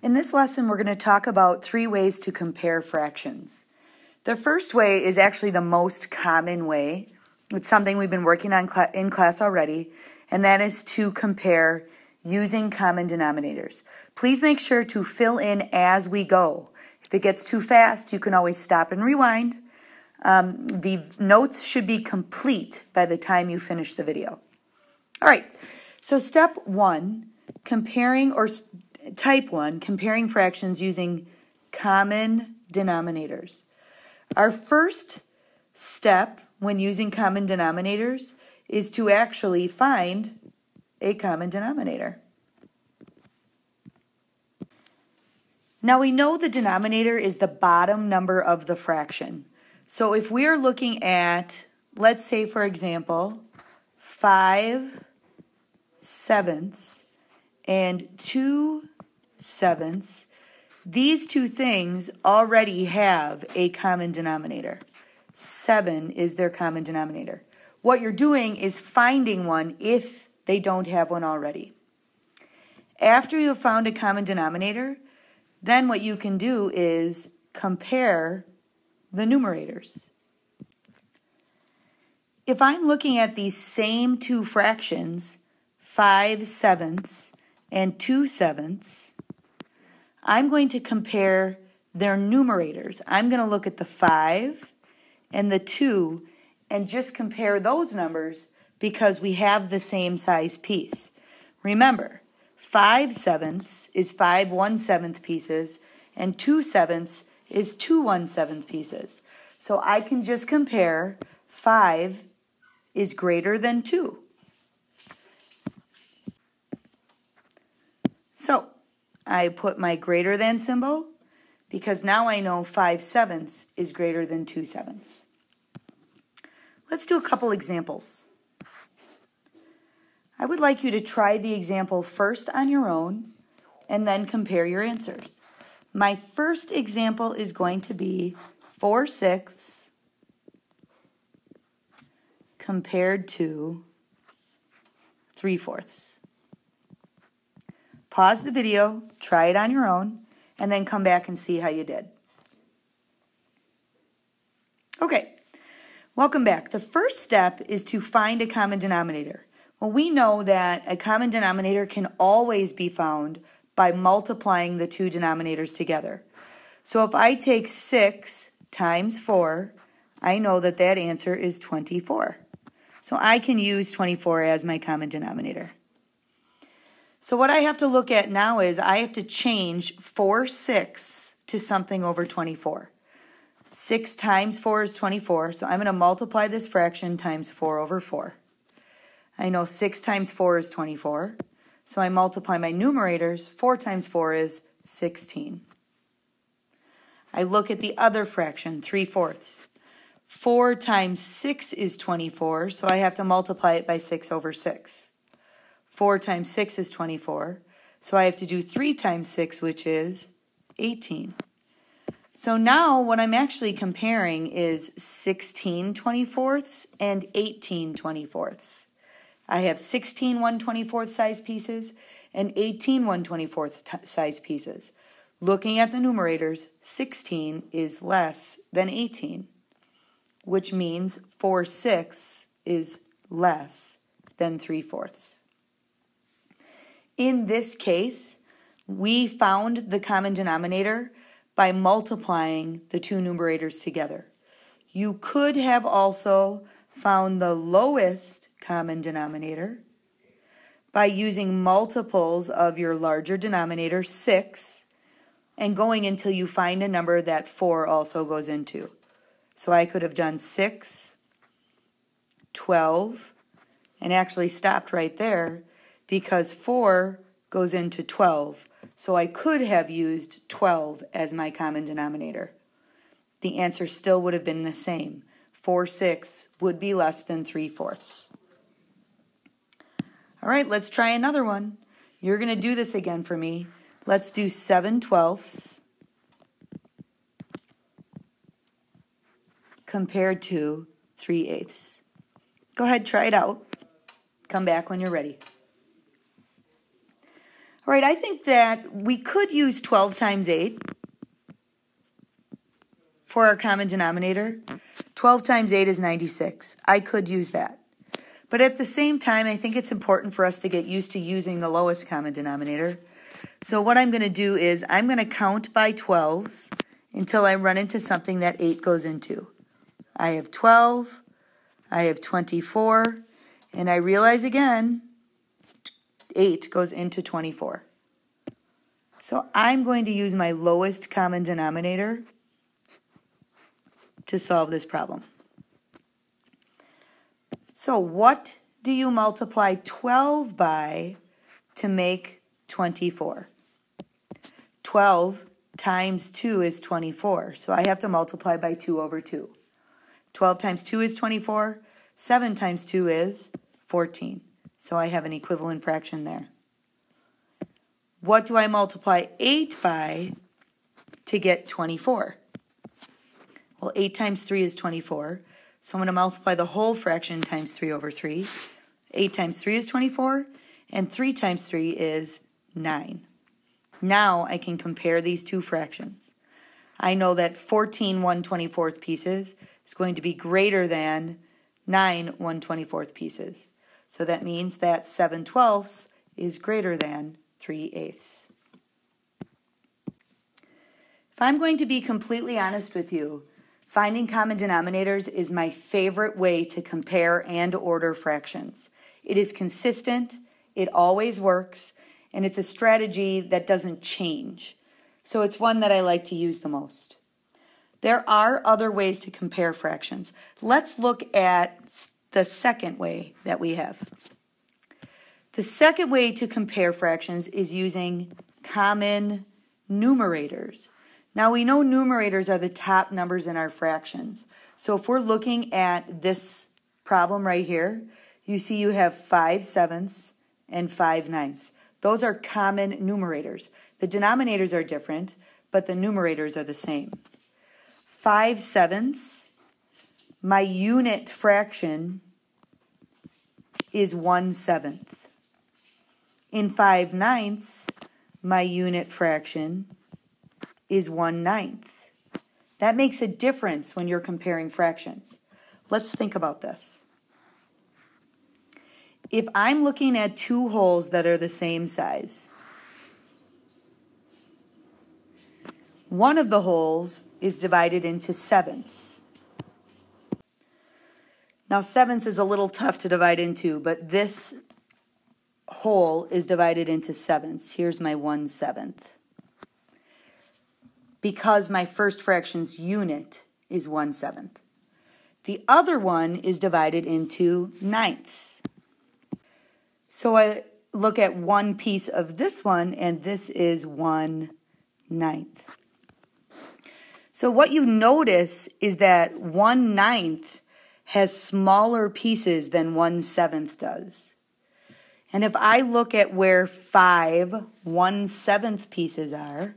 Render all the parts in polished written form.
In this lesson, we're going to talk about 3 ways to compare fractions. The first way is actually the most common way. It's something we've been working on in class already, and that is to compare using common denominators. Please make sure to fill in as we go. If it gets too fast, you can always stop and rewind. The notes should be complete by the time you finish the video. All right, so step 1, type 1, comparing fractions using common denominators. Our first step when using common denominators is to actually find a common denominator. Now we know the denominator is the bottom number of the fraction. So if we're looking at, let's say for example, 5/7 and 2/7, these two things already have a common denominator. 7 is their common denominator. What you're doing is finding one if they don't have one already. After you've found a common denominator, then what you can do is compare the numerators. If I'm looking at these same two fractions, 5/7 and 2/7, I'm going to compare their numerators. I'm going to look at the 5 and the 2 and just compare those numbers because we have the same size piece. Remember, 5/7 is 5 1/7 pieces and 2/7 is 2 1/7 pieces. So I can just compare 5 is greater than 2. So I put my greater than symbol because now I know 5/7 is greater than 2/7. Let's do a couple examples. I would like you to try the example first on your own and then compare your answers. My first example is going to be 4/6 compared to 3/4. Pause the video, try it on your own, and then come back and see how you did. Okay, welcome back. The first step is to find a common denominator. Well, we know that a common denominator can always be found by multiplying the two denominators together. So if I take 6 times 4, I know that that answer is 24. So I can use 24 as my common denominator. So what I have to look at now is I have to change 4/6 to something over 24. 6 times 4 is 24, so I'm going to multiply this fraction times 4 over 4. I know 6 times 4 is 24, so I multiply my numerators. 4 times 4 is 16. I look at the other fraction, 3/4. 4 times 6 is 24, so I have to multiply it by 6 over 6. 4 times 6 is 24, so I have to do 3 times 6, which is 18. So now what I'm actually comparing is 16/24 and 18/24. I have 16 1/24 size pieces and 18 1/24 size pieces. Looking at the numerators, 16 is less than 18, which means 4/6 is less than 3/4. In this case, we found the common denominator by multiplying the two numerators together. You could have also found the lowest common denominator by using multiples of your larger denominator, 6, and going until you find a number that 4 also goes into. So I could have done 6, 12, and actually stopped right there because 4 goes into 12. So I could have used 12 as my common denominator. The answer still would have been the same. 4/6 would be less than 3/4. All right, let's try another one. You're going to do this again for me. Let's do 7/12 compared to 3/8. Go ahead, try it out. Come back when you're ready. All right, I think that we could use 12 times 8 for our common denominator. 12 times 8 is 96. I could use that. But at the same time, I think it's important for us to get used to using the lowest common denominator. So what I'm going to do is I'm going to count by 12s until I run into something that 8 goes into. I have 12, I have 24, and I realize again, 8 goes into 24. So I'm going to use my lowest common denominator to solve this problem. So what do you multiply 12 by to make 24? 12 times 2 is 24, so I have to multiply by 2 over 2. 12 times 2 is 24. 7 times 2 is 14. So I have an equivalent fraction there. What do I multiply 8 by to get 24? Well, 8 times 3 is 24. So I'm going to multiply the whole fraction times 3 over 3. 8 times 3 is 24, and 3 times 3 is 9. Now I can compare these two fractions. I know that 14 1/24 pieces is going to be greater than 9 1/24 pieces. So that means that 7/12 is greater than 3/8. If I'm going to be completely honest with you, finding common denominators is my favorite way to compare and order fractions. It is consistent, it always works, and it's a strategy that doesn't change. So it's one that I like to use the most. There are other ways to compare fractions. Let's look at the second way that we have. The second way to compare fractions is using common numerators. Now we know numerators are the top numbers in our fractions. So if we're looking at this problem right here, you see you have 5/7 and 5/9. Those are common numerators. The denominators are different, but the numerators are the same. 5/7, my unit fraction is 1/7. In 5/9, my unit fraction is 1/9. That makes a difference when you're comparing fractions. Let's think about this. If I'm looking at two wholes that are the same size, one of the wholes is divided into 7ths. Now 7ths is a little tough to divide into, but this whole is divided into 7ths. Here's my 1/7. Because my first fraction's unit is 1/7. The other one is divided into 9ths. So I look at one piece of this one, and this is 1/9. So what you notice is that 1/9 has smaller pieces than 1/7 does. And if I look at where 5 1/7 pieces are,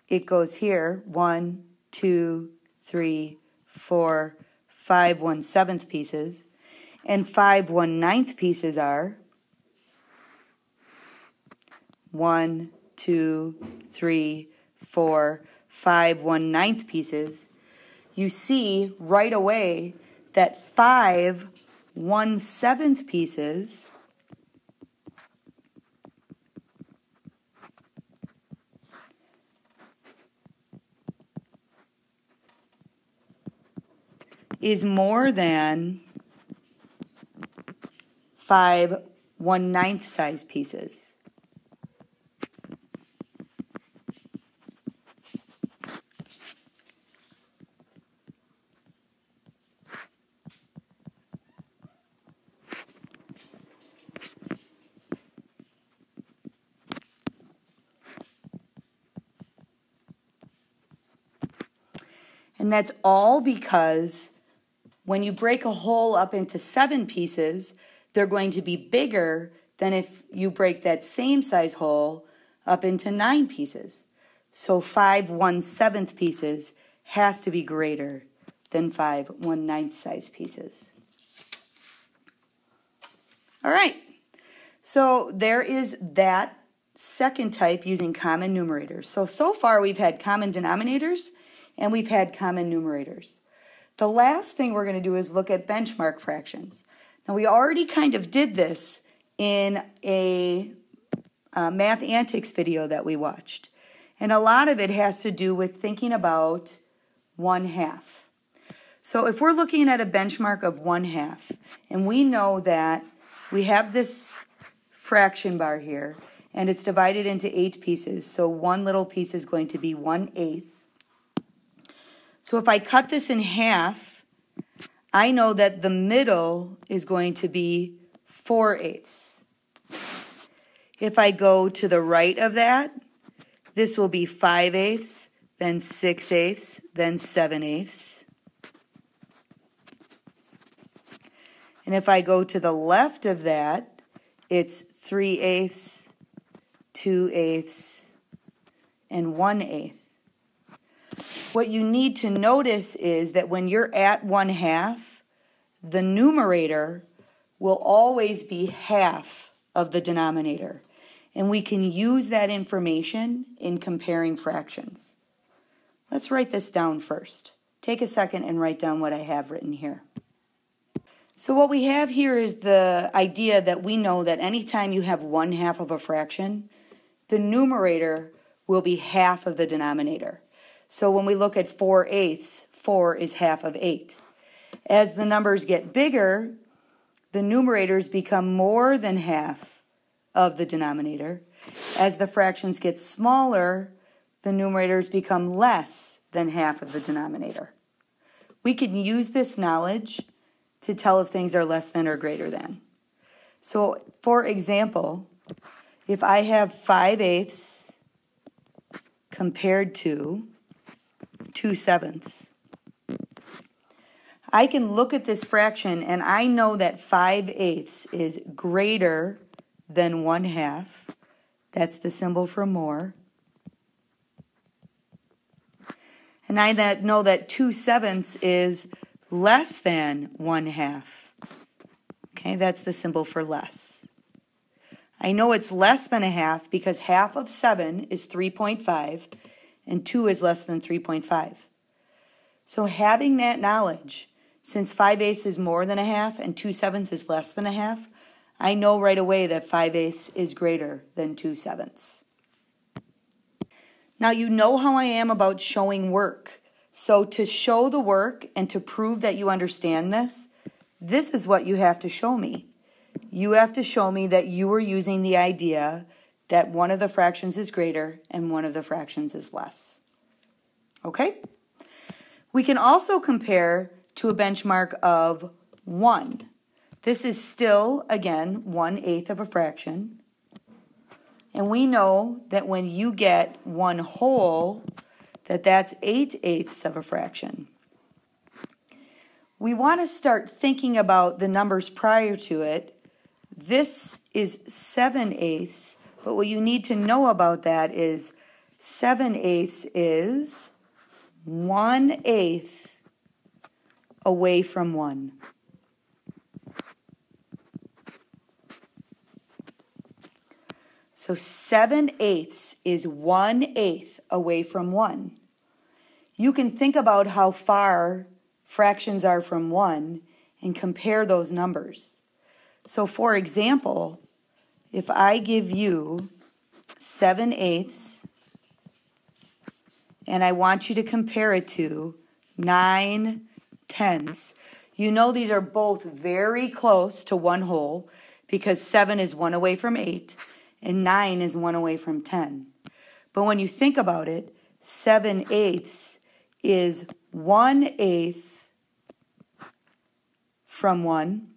it goes here, 1, 2, 3, 4, 5 1/7 pieces, and 5 1/9 pieces are 1, 2, 3, 4, 5 1/9 pieces. You see right away that 5 1/7 pieces is more than 5 1/9 size pieces. And that's all because when you break a whole up into 7 pieces, they're going to be bigger than if you break that same size whole up into 9 pieces. So 5 1/7 pieces has to be greater than 5 1/9 size pieces. All right, so there is that second type using common numerators. So far we've had common denominators and we've had common numerators. The last thing we're going to do is look at benchmark fractions. Now we already kind of did this in a Math Antics video that we watched. And a lot of it has to do with thinking about 1/2. So if we're looking at a benchmark of 1/2, and we know that we have this fraction bar here, and it's divided into 8 pieces, so one little piece is going to be 1/8. So if I cut this in half, I know that the middle is going to be 4/8. If I go to the right of that, this will be 5/8, then 6/8, then 7/8. And if I go to the left of that, it's 3/8, 2/8, and 1/8. What you need to notice is that when you're at 1/2, the numerator will always be half of the denominator. And we can use that information in comparing fractions. Let's write this down first. Take a second and write down what I have written here. So what we have here is the idea that we know that anytime you have 1/2 of a fraction, the numerator will be half of the denominator. So when we look at 4/8, 4 is half of 8. As the numbers get bigger, the numerators become more than half of the denominator. As the fractions get smaller, the numerators become less than half of the denominator. We can use this knowledge to tell if things are less than or greater than. So, for example, if I have 5/8 compared to 2/7, I can look at this fraction and I know that 5/8 is greater than 1/2. That's the symbol for more. And I know that 2/7 is less than 1/2. Okay, that's the symbol for less. I know it's less than 1/2 because half of 7 is 3.5 and 2 is less than 3.5. So having that knowledge, since 5/8 is more than 1/2 and 2/7 is less than 1/2, I know right away that 5/8 is greater than 2/7. Now you know how I am about showing work. So to show the work and to prove that you understand this, this is what you have to show me. You have to show me that you are using the idea that one of the fractions is greater and one of the fractions is less. Okay? We can also compare to a benchmark of 1. This is still, again, 1/8 of a fraction. And we know that when you get 1 whole, that's 8/8 of a fraction. We want to start thinking about the numbers prior to it. This is 7/8, but what you need to know about that is 7/8 is 1/8 away from 1. So 7/8 is 1/8 away from 1. You can think about how far fractions are from 1 and compare those numbers. So for example, if I give you 7/8 and I want you to compare it to 9/10, you know these are both very close to 1 whole because 7 is 1 away from 8. And 9 is 1 away from 10. But when you think about it, 7/8 is 1/8 from 1.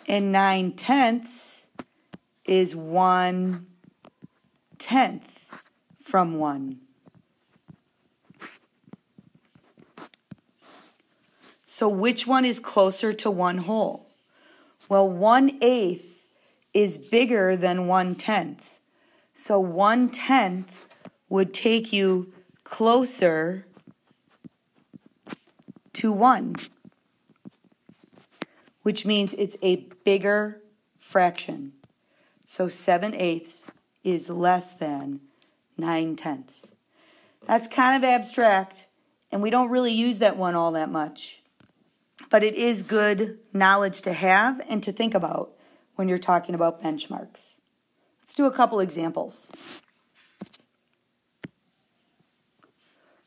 And 9/10 is 1/10 from 1. So which one is closer to 1 whole? Well, 1/8 is bigger than 1/10. So 1/10 would take you closer to 1, which means it's a bigger fraction. So 7/8 is less than 9/10. That's kind of abstract, and we don't really use that one all that much. But it is good knowledge to have and to think about when you're talking about benchmarks. Let's do a couple examples.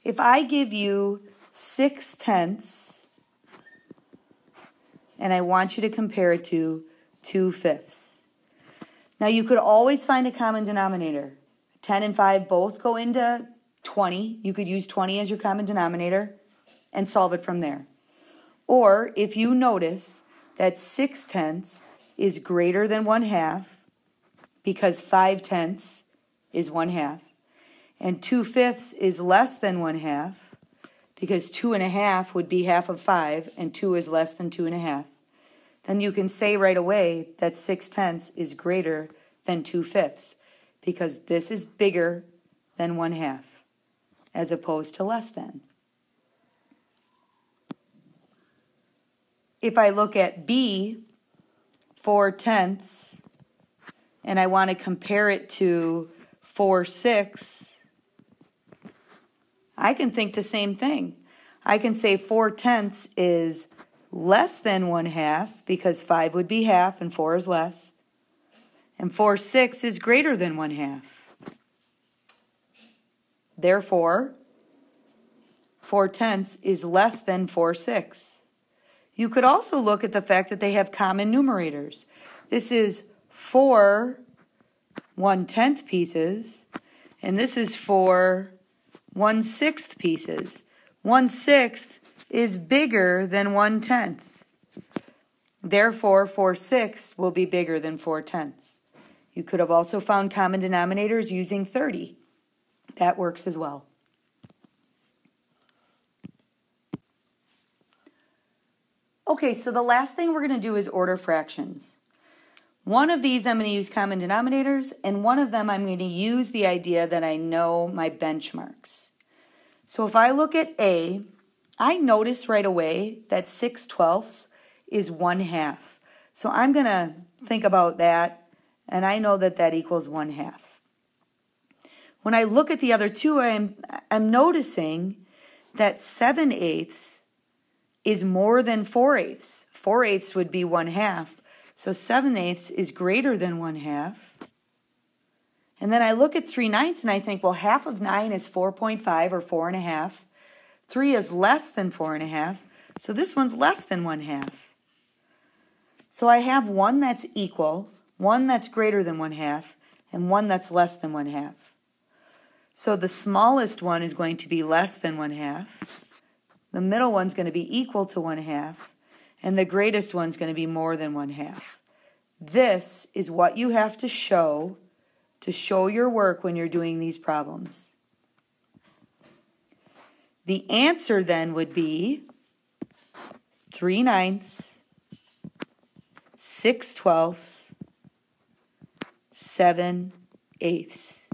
If I give you 6/10 and I want you to compare it to 2/5. Now you could always find a common denominator. 10 and 5 both go into 20. You could use 20 as your common denominator and solve it from there. Or if you notice that 6/10 is greater than 1/2 because 5/10 is 1/2, and 2/5 is less than 1/2 because 2.5 would be half of 5 and 2 is less than 2.5, then you can say right away that 6/10 is greater than 2/5 because this is bigger than 1/2 as opposed to less than. If I look at B, 4/10, and I want to compare it to 4/6, I can think the same thing. I can say 4/10 is less than 1/2 because 5 would be half and 4 is less. And 4/6 is greater than 1/2. Therefore, 4/10 is less than 4/6. You could also look at the fact that they have common numerators. This is 4 1/10 pieces, and this is 4 1/6 pieces. 1/6 is bigger than 1/10. Therefore, 4/6 will be bigger than 4/10. You could have also found common denominators using 30. That works as well. Okay, so the last thing we're going to do is order fractions. One of these I'm going to use common denominators, and one of them I'm going to use the idea that I know my benchmarks. So if I look at A, I notice right away that 6/12 is 1/2. So I'm going to think about that, and I know that that equals 1/2. When I look at the other two, I'm noticing that 7/8 is more than 4/8. 4/8 would be 1/2. So 7/8 is greater than 1/2. And then I look at 3/9 and I think, well, half of 9 is 4.5 or 4.5. 3 is less than 4.5. So this one's less than 1/2. So I have one that's equal, one that's greater than 1/2, and one that's less than 1/2. So the smallest one is going to be less than 1/2. The middle one's going to be equal to 1/2, and the greatest one's going to be more than 1/2. This is what you have to show your work when you're doing these problems. The answer then would be 3/9, 6/12, 7/8.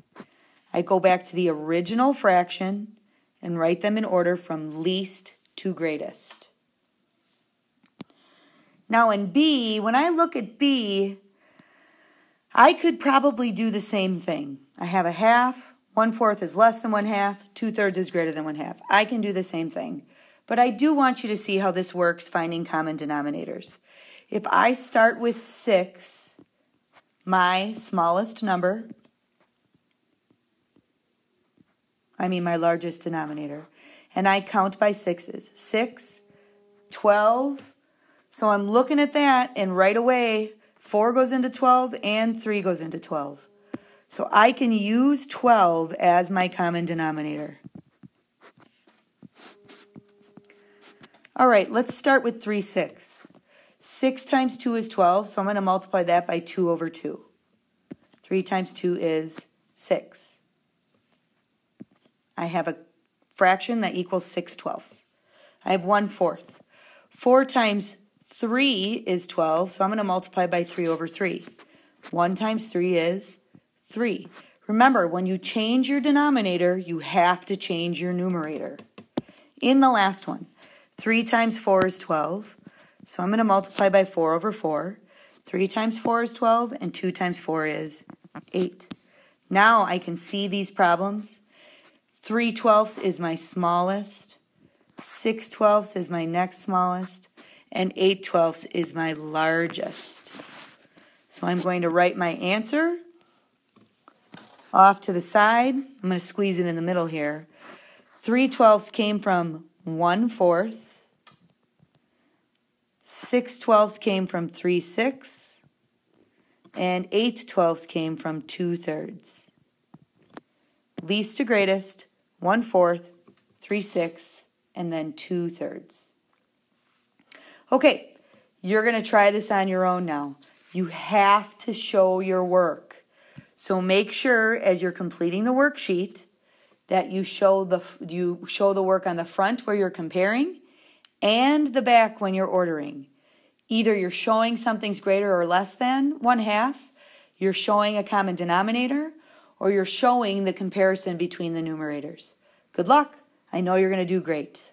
I go back to the original fraction and write them in order from least to greatest. Now in B, when I look at B, I could probably do the same thing. I have a half, 1/4 is less than 1/2, 2/3 is greater than 1/2. I can do the same thing. But I do want you to see how this works finding common denominators. If I start with 6, my smallest number, my largest denominator, and I count by 6s. 6, 12, so I'm looking at that, and right away, 4 goes into 12 and 3 goes into 12. So I can use 12 as my common denominator. All right, let's start with 3/6. 6 times 2 is 12, so I'm going to multiply that by 2 over 2. 3 times 2 is 6. I have a fraction that equals 6/12. I have 1/4. 4 times 3 is 12, so I'm going to multiply by 3 over 3. 1 times 3 is 3. Remember, when you change your denominator, you have to change your numerator. In the last one, 3 times 4 is 12. So I'm going to multiply by 4 over 4. 3 times 4 is 12, and 2 times 4 is 8. Now I can see these problems. 3/12 is my smallest. 6/12 is my next smallest. And 8/12 is my largest. So I'm going to write my answer off to the side. I'm going to squeeze it in the middle here. 3/12 came from 1/4. 6/12 came from 3/6. And 8/12 came from 2/3. Least to greatest, 1/4, 3/6, and then 2/3. Okay, you're going to try this on your own now. You have to show your work. So make sure as you're completing the worksheet that you show the work on the front where you're comparing and the back when you're ordering. Either you're showing something's greater or less than 1/2, you're showing a common denominator, or you're showing the comparison between the numerators. Good luck. I know you're going to do great.